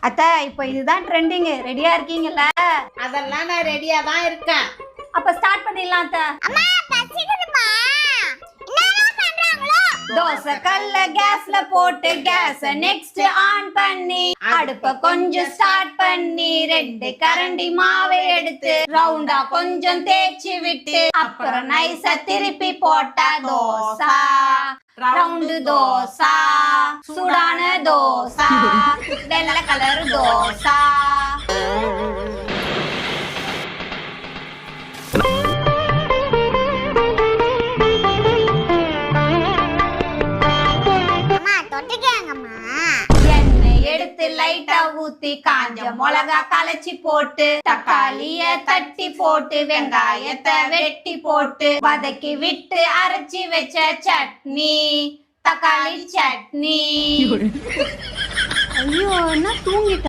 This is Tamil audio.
அத்தை இப்போ இதுதான் ட்ரெண்டிங். ரெடியா இருக்கீங்கல்ல? அதெல்லாம் நான் ரெடியா தான் இருக்கேன். அப்ப ஸ்டார்ட் பண்ணிடலாம் அத்தை. அம்மா பசிக்குதுமா. என்னலாம் பண்றாங்களோ? தோசை கல்ல கேஸ்ல போட்டு கேஸ நெக்ஸ்ட் ஆன் பண்ணி அடுப்ப கொஞ்சம் ஸ்டார்ட் பண்ணி 2 கரண்டி மாவை எடுத்து ரவுண்டா கொஞ்சம் தேய்ச்சி விட்டு அப்புறம் நைஸா திருப்பி போட்டா தோசை. ரவுண்டு தோசை, சூடான தோசை, வெள்ளை கலர் தோசை. அம்மா தொட்டுக்கங்கம்மா. எண்ணெய் எடுத்து லைட்டா ஊத்தி காஞ்ச மிளகா கலச்சி போட்டு தக்காளிய தட்டி போட்டு வெங்காயத்தை வெட்டி போட்டு வதக்கி விட்டு அரைச்சி வச்ச சட்னி தக்காளி சட்னி. ஐயோ நான் தூங்கிட்டேன்.